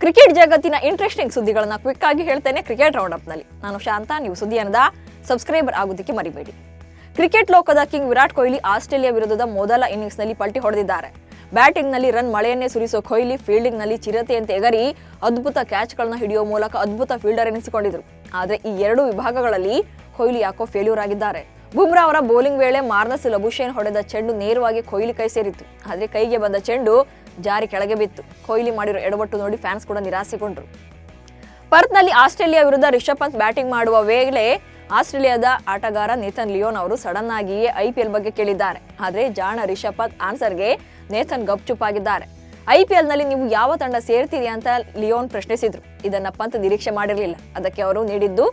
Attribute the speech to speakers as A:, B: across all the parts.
A: Cricket ಜಗತ್ತಿನ interesting ಸುದ್ದಿಗಳನ್ನ quick ಆಗಿ ಹೇಳ್ತೇನೆ ಕ್ರಿಕೆಟ್ ರೌಂಡ್ ಅಪ್ ನಲ್ಲಿ. ನಾನು ಶಾಂತ. ನೀವು ಸುದ್ದಿಯನ್ನದ ಸಬ್ಸ್ಕ್ರೈಬರ್ ಆಗೋದಕ್ಕೆ ಮರಿಬೇಡಿ. ಕ್ರಿಕೆಟ್ ಲೋಕದ ಕಿಂಗ್ ವಿರಾಟ್ ಕೊಹ್ಲಿ ಆಸ್ಟ್ರೇಲಿಯಾ ವಿರುದ್ಧದ ಮೊದಲ ಇನ್ನಿಂಗ್ಸ್ ನಲ್ಲಿ ಪಲ್ಟಿ ಹೊಡೆದಿದ್ದಾರೆ. ಬ್ಯಾಟಿಂಗ್ ನಲ್ಲಿ ರನ್ ಮಳೆಯನ್ನೇ ಸುರಿಸೋ ಕೊಹ್ಲಿ ಫೀಲ್ಡಿಂಗ್ ನಲ್ಲಿ ಚಿರತೆಯಂತೆ ಎಗರಿ ಅದ್ಭುತ ಕ್ಯಾಚ್ ಗಳನ್ನ ಹಿಡಿಯುವ ಮೂಲಕ ಅದ್ಭುತ ಫೀಲ್ಡರ್ ಎನಿಸಿಕೊಂಡಿದ್ರು. ಆದರೆ ಈ ಎರಡು ವಿಭಾಗಗಳಲ್ಲಿ ಕೊಹ್ಲಿ ಯಾಕೋ ಫೇಲ್ಯೂರ್ ಆಗಿದ್ದಾರೆ. ಬುಮ್ರಾ ಅವರ ಬೌಲಿಂಗ್ ವೇಳೆ ಮಾರ್ನಸ್ ಲಬುಶೇನ್ ಹೊಡೆದ ಚೆಂಡು ನೇರವಾಗಿ ಕೊಹ್ಲಿ ಕೈ ಸೇರಿತ್ತು. ಆದರೆ ಕೈಗೆ ಬಂದ ಚೆಂಡು ಜಾರಿ ಕೆಳಗೆ ಬಿತ್ತು. ಕೊಹ್ಲಿ ಮಾಡಿರೋ ಎಡವಟ್ಟು ನೋಡಿ ಫ್ಯಾನ್ಸ್ ಕೂಡ ನಿರಾಸೆಗೊಂಡ್ರು. ಪರ್ತ್ನಲ್ಲಿ ಆಸ್ಟ್ರೇಲಿಯಾ ವಿರುದ್ಧ ರಿಷಬ್ ಪಂತ್ ಬ್ಯಾಟಿಂಗ್ ಮಾಡುವ ವೇಳೆ ಆಸ್ಟ್ರೇಲಿಯಾದ ಆಟಗಾರ ನೇಥನ್ ಲಿಯೋನ್ ಅವರು ಸಡನ್ ಆಗಿಯೇ ಐಪಿಎಲ್ ಬಗ್ಗೆ ಕೇಳಿದ್ದಾರೆ. ಆದರೆ ಜಾಣ ರಿಷಬ್ ಪಂತ್ ಆನ್ಸರ್ಗೆ ನೇಥನ್ ಗಪ್ಚುಪ್ಪಾಗಿದ್ದಾರೆ. ಐಪಿಎಲ್ ನಲ್ಲಿ ನೀವು ಯಾವ ತಂಡ ಸೇರ್ತೀರಿ ಅಂತ ಲಿಯೋನ್ ಪ್ರಶ್ನಿಸಿದ್ರು. ಇದನ್ನ ಪಂತ್ ನಿರೀಕ್ಷೆ ಮಾಡಿರಲಿಲ್ಲ. ಅದಕ್ಕೆ ಅವರು ನೀಡಿದ್ದು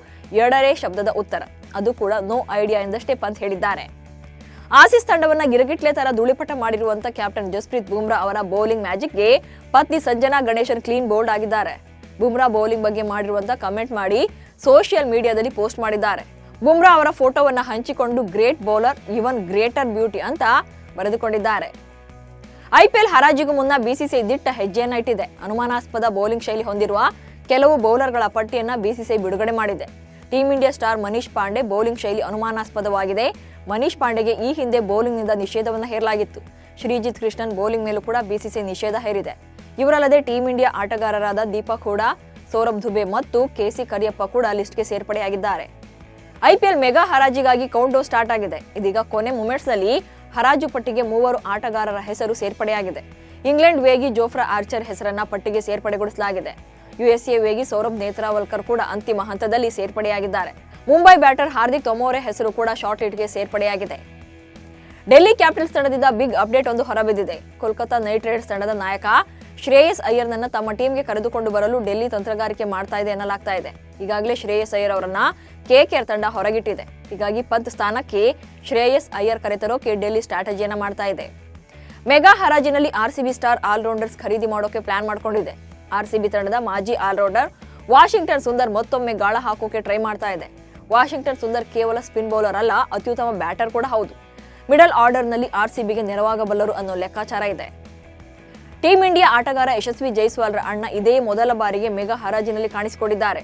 A: ಎರಡನೇ ಶಬ್ದದ ಉತ್ತರ, ಅದು ಕೂಡ ನೋ ಐಡಿಯಾ ಎಂದಷ್ಟೇ ಪಂತ್ ಹೇಳಿದ್ದಾರೆ. ಆಸೀಸ್ ತಂಡವನ್ನ ಗಿರಗಿಟ್ಲೆ ತರ ಧೂಳಿಪಟ ಮಾಡಿರುವಂತ ಕ್ಯಾಪ್ಟನ್ ಜಸ್ಪ್ರೀತ್ ಬುಮ್ರಾ ಅವರ ಬೌಲಿಂಗ್ ಮ್ಯಾಜಿಕ್ಗೆ ಪತ್ನಿ ಸಂಜನಾ ಗಣೇಶನ್ ಕ್ಲೀನ್ ಬೋಲ್ಡ್ ಆಗಿದ್ದಾರೆ. ಬುಮ್ರಾ ಬೌಲಿಂಗ್ ಬಗ್ಗೆ ಮಾಡಿರುವಂತ ಕಮೆಂಟ್ ಮಾಡಿ ಸೋಷಿಯಲ್ ಮೀಡಿಯಾದಲ್ಲಿ ಪೋಸ್ಟ್ ಮಾಡಿದ್ದಾರೆ. ಬುಮ್ರಾ ಅವರ ಫೋಟೋವನ್ನ ಹಂಚಿಕೊಂಡು ಗ್ರೇಟ್ ಬೌಲರ್ ಇವನ್ ಗ್ರೇಟರ್ ಬ್ಯೂಟಿ ಅಂತ ಬರೆದುಕೊಂಡಿದ್ದಾರೆ. ಐಪಿಎಲ್ ಹರಾಜಿಗೂ ಮುನ್ನ ಬಿಸಿಸಿಐ ದಿಟ್ಟ ಹೆಜ್ಜೆಯನ್ನ ಇಟ್ಟಿದೆ. ಅನುಮಾನಾಸ್ಪದ ಬೌಲಿಂಗ್ ಶೈಲಿ ಹೊಂದಿರುವ ಕೆಲವು ಬೌಲರ್ಗಳ ಪಟ್ಟಿಯನ್ನ ಬಿಸಿಸಿಐ ಬಿಡುಗಡೆ ಮಾಡಿದೆ. Team India star Manish Pandey bowling ಶೈಲಿ ಅನುಮಾನಾಸ್ಪದವಾಗಿದೆ. ಮನೀಶ್ ಪಾಂಡೆಗೆ ಈ ಹಿಂದೆ ಬೌಲಿಂಗ್ನಿಂದ ನಿಷೇಧವನ್ನು ಹೇರಲಾಗಿತ್ತು. ಶ್ರೀಜಿತ್ ಕೃಷ್ಣನ್ ಬೌಲಿಂಗ್ ಮೇಲೂ ಕೂಡ ಬಿಸಿಸಿಐ ನಿಷೇಧ ಹೇರಿದೆ. ಇವರಲ್ಲದೆ ಟೀಂ ಇಂಡಿಯಾ ಆಟಗಾರರಾದ ದೀಪಕ್ ಹೂಡಾ, ಸೌರಭ್ ದುಬೆ ಮತ್ತು ಕೆಸಿ ಕರಿಯಪ್ಪ ಕೂಡ ಲಿಸ್ಟ್ಗೆ ಸೇರ್ಪಡೆಯಾಗಿದ್ದಾರೆ. ಐಪಿಎಲ್ ಮೆಗಾ ಹರಾಜಿಗಾಗಿ ಕೌಂಟ್ ಡೌನ್ ಸ್ಟಾರ್ಟ್ ಆಗಿದೆ. ಇದೀಗ ಕೊನೆ ಮೂಮೆಂಟ್ಸ್ ನಲ್ಲಿ ಹರಾಜು ಪಟ್ಟಿಗೆ 3 ಆಟಗಾರರ ಹೆಸರು ಸೇರ್ಪಡೆಯಾಗಿದೆ. ಇಂಗ್ಲೆಂಡ್ ವೇಗಿ ಜೋಫ್ರಾ ಆರ್ಚರ್ ಹೆಸರನ್ನ ಪಟ್ಟಿಗೆ ಸೇರ್ಪಡೆಗೊಳಿಸಲಾಗಿದೆ. ಯುಎಸ್ಎ ವೇಗಿ ಸೌರಭ್ ನೇತ್ರಾವಲ್ಕರ್ ಕೂಡ ಅಂತಿಮ ಹಂತದಲ್ಲಿ ಸೇರ್ಪಡೆಯಾಗಿದ್ದಾರೆ. ಮುಂಬೈ ಬ್ಯಾಟರ್ ಹಾರ್ದಿಕ್ ತೊಮೋರೆ ಹೆಸರು ಕೂಡ ಶಾರ್ಟ್ ಲಿಸ್ಟ್ಗೆ ಸೇರ್ಪಡೆಯಾಗಿದೆ. ಡೆಲ್ಲಿ ಕ್ಯಾಪಿಟಲ್ಸ್ ತಂಡದಿಂದ ಬಿಗ್ ಅಪ್ಡೇಟ್ ಒಂದು ಹೊರಬಿದ್ದಿದೆ. ಕೋಲ್ಕತಾ ನೈಟ್ ರೈಡರ್ಸ್ ತಂಡದ ನಾಯಕ ಶ್ರೇಯಸ್ ಅಯ್ಯರ್ನನ್ನ ತಮ್ಮ ಟೀಮ್ಗೆ ಕರೆದುಕೊಂಡು ಬರಲು ಡೆಲ್ಲಿ ತಂತ್ರಗಾರಿಕೆ ಮಾಡ್ತಾ ಇದೆ ಎನ್ನಲಾಗ್ತಾ ಇದೆ. ಈಗಾಗಲೇ ಶ್ರೇಯಸ್ ಅಯ್ಯರ್ ಅವರನ್ನ ಕೆಕೆಆರ್ ತಂಡ ಹೊರಗಿಟ್ಟಿದೆ. ಹೀಗಾಗಿ ಪಂತ್ ಸ್ಥಾನಕ್ಕೆ ಶ್ರೇಯಸ್ ಅಯ್ಯರ್ ಕರೆತರೋಕೆ ಡೆಲ್ಲಿ ಸ್ಟ್ರಾಟಜಿಯನ್ನ ಮಾಡ್ತಾ ಇದೆ. ಮೆಗಾ ಹರಾಜಿನಲ್ಲಿ ಆರ್ಸಿಬಿ ಸ್ಟಾರ್ ಆಲ್ರೌಂಡರ್ಸ್ ಖರೀದಿ ಮಾಡೋಕೆ ಪ್ಲಾನ್ ಮಾಡ್ಕೊಂಡಿದೆ. ಆರ್ಸಿಬಿ ತಂಡದ ಮಾಜಿ ಆಲ್ರೌಂಡರ್ ವಾಷಿಂಗ್ಟನ್ ಸುಂದರ್ ಮತ್ತೊಮ್ಮೆ ಗಾಳ ಹಾಕೋಕೆ ಟ್ರೈ ಮಾಡ್ತಾ ಇದೆ. ವಾಷಿಂಗ್ಟನ್ ಸುಂದರ್ ಕೇವಲ ಸ್ಪಿನ್ ಬೌಲರ್ ಅಲ್ಲ, ಅತ್ಯುತ್ತಮ ಬ್ಯಾಟರ್ ಕೂಡ ಹೌದು. ಮಿಡಲ್ ಆರ್ಡರ್ನಲ್ಲಿ ಆರ್ಸಿಬಿಗೆ ನೆರವಾಗಬಲ್ಲರು ಅನ್ನೋ ಲೆಕ್ಕಾಚಾರ ಇದೆ. ಟೀಂ ಇಂಡಿಯಾ ಆಟಗಾರ ಯಶಸ್ವಿ ಜೈಸ್ವಾಲ್ರ ಅಣ್ಣ ಇದೇ ಮೊದಲ ಬಾರಿಗೆ ಮೆಗಾ ಹರಾಜಿನಲ್ಲಿ ಕಾಣಿಸಿಕೊಂಡಿದ್ದಾರೆ.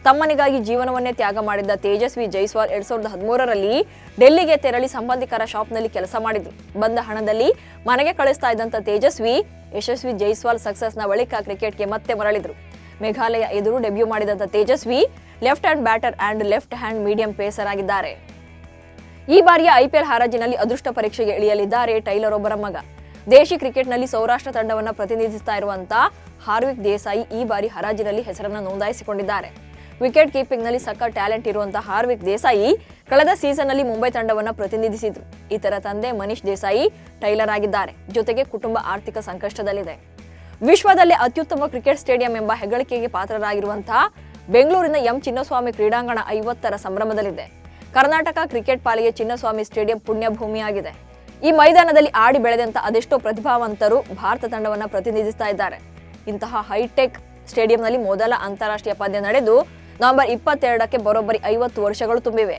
A: ತಮ್ಮನಿಗಾಗಿ ಜೀವನವನ್ನೇ ತ್ಯಾಗ ಮಾಡಿದ್ದ ತೇಜಸ್ವಿ ಜೈಸ್ವಾಲ್ 2013ರಲ್ಲಿ ಡೆಲ್ಲಿಗೆ ತೆರಳಿ ಸಂಬಂಧಿಕರ ಶಾಪ್ನಲ್ಲಿ ಕೆಲಸ ಮಾಡಿದ್ರು. ಬಂದ ಹಣದಲ್ಲಿ ಮನೆಗೆ ಕಳಿಸ್ತಾ ಇದ್ದಂತ ತೇಜಸ್ವಿ ಯಶಸ್ವಿ ಜೈಸ್ವಾಲ್ ಸಕ್ಸಸ್ನ ಬಳಿಕ ಕ್ರಿಕೆಟ್ಗೆ ಮತ್ತೆ ಮರಳಿದ್ರು. ಮೇಘಾಲಯ ಎದುರು ಡೆಬ್ಯೂ ಮಾಡಿದಂತ Tejaswi left hand batter and left hand medium pacer ಆಗಿದ್ದಾರೆ. ಈ ಬಾರಿಯ ಐಪಿಎಲ್ ಹರಾಜಿನಲ್ಲಿ ಅದೃಷ್ಟ ಪರೀಕ್ಷೆಗೆ ಇಳಿಯಲಿದ್ದಾರೆ ಟೈಲರ್ ಒಬ್ಬರ ಮಗ. ದೇಶಿ ಕ್ರಿಕೆಟ್ನಲ್ಲಿ ಸೌರಾಷ್ಟ್ರ ತಂಡವನ್ನ ಪ್ರತಿನಿಧಿಸ್ತಾ ಇರುವಂತಹ ಹಾರ್ವಿಕ್ ದೇಸಾಯಿ ಈ ಬಾರಿ ಹರಾಜಿನಲ್ಲಿ ಹೆಸರನ್ನು ನೋಂದಾಯಿಸಿಕೊಂಡಿದ್ದಾರೆ. ವಿಕೆಟ್ ಕೀಪಿಂಗ್ ನಲ್ಲಿ ಸಖತ್ ಟ್ಯಾಲೆಂಟ್ ಇರುವಂತಹ ಹಾರ್ವಿಕ್ ದೇಸಾಯಿ ಕಳೆದ ಸೀಸನ್ ನಲ್ಲಿ ಮುಂಬೈ ತಂಡವನ್ನ ಪ್ರತಿನಿಧಿಸಿದ್ರು. ಇತರ ತಂದೆ ಮನೀಶ್ ದೇಸಾಯಿ ಟೈಲರ್ ಆಗಿದ್ದಾರೆ. ಜೊತೆಗೆ ಕುಟುಂಬ ಆರ್ಥಿಕ ಸಂಕಷ್ಟದಲ್ಲಿದೆ. ವಿಶ್ವದಲ್ಲೇ ಅತ್ಯುತ್ತಮ ಕ್ರಿಕೆಟ್ ಸ್ಟೇಡಿಯಂ ಎಂಬ ಹೆಗ್ಗಳಿಕೆಗೆ ಪಾತ್ರರಾಗಿರುವಂತಹ ಬೆಂಗಳೂರಿನ ಎಂ ಚಿನ್ನಸ್ವಾಮಿ ಕ್ರೀಡಾಂಗಣ 50ರ ಸಂಭ್ರಮದಲ್ಲಿದೆ. ಕರ್ನಾಟಕ ಕ್ರಿಕೆಟ್ ಪಾಲಿಗೆ ಚಿನ್ನಸ್ವಾಮಿ ಸ್ಟೇಡಿಯಂ ಪುಣ್ಯಭೂಮಿಯಾಗಿದೆ. ಈ ಮೈದಾನದಲ್ಲಿ ಆಡಿ ಬೆಳೆದಂತ ಅದೆಷ್ಟೋ ಪ್ರತಿಭಾವಂತರು ಭಾರತ ತಂಡವನ್ನ ಪ್ರತಿನಿಧಿಸ್ತಾ ಇದ್ದಾರೆ. ಇಂತಹ ಹೈಟೆಕ್ ಸ್ಟೇಡಿಯಂನಲ್ಲಿ ಮೊದಲ ಅಂತಾರಾಷ್ಟ್ರೀಯ ಪಂದ್ಯ ನಡೆದು ನವೆಂಬರ್ 22ಕ್ಕೆ ಬರೋಬ್ಬರಿ 50 ವರ್ಷಗಳು ತುಂಬಿವೆ.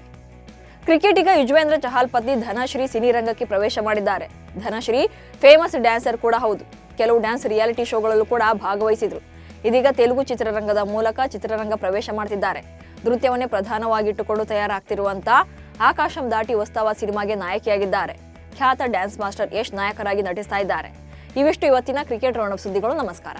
A: ಕ್ರಿಕೆಟಿಗ ಯುಜ್ವೇಂದ್ರ ಚಹಲ್ ಪತ್ನಿ ಧನಶ್ರೀ ಸಿನಿರಂಗಕ್ಕೆ ಪ್ರವೇಶ ಮಾಡಿದ್ದಾರೆ. ಧನಶ್ರೀ ಫೇಮಸ್ ಡ್ಯಾನ್ಸರ್ ಕೂಡ ಹೌದು. ಕೆಲವು ಡ್ಯಾನ್ಸ್ ರಿಯಾಲಿಟಿ ಶೋಗಳಲ್ಲೂ ಕೂಡ ಭಾಗವಹಿಸಿದ್ರು. ಇದೀಗ ತೆಲುಗು ಚಿತ್ರರಂಗದ ಮೂಲಕ ಚಿತ್ರರಂಗ ಪ್ರವೇಶ ಮಾಡ್ತಿದ್ದಾರೆ. ನೃತ್ಯವನ್ನೇ ಪ್ರಧಾನವಾಗಿಟ್ಟುಕೊಂಡು ತಯಾರಾಗ್ತಿರುವಂತ ಆಕಾಶಂ ದಾಟಿ ವಸ್ತಾವ ಸಿನಿಮಾಗೆ ನಾಯಕಿಯಾಗಿದ್ದಾರೆ. ಖ್ಯಾತ ಡ್ಯಾನ್ಸ್ ಮಾಸ್ಟರ್ ಯಶ್ ನಾಯಕರಾಗಿ ನಟಿಸ್ತಾ ಇದ್ದಾರೆ. ಇವಿಷ್ಟು ಇವತ್ತಿನ ಕ್ರಿಕೆಟ್ ರೌಂಡ್ ಅಪ್ ಸುದ್ದಿಗಳು. ನಮಸ್ಕಾರ.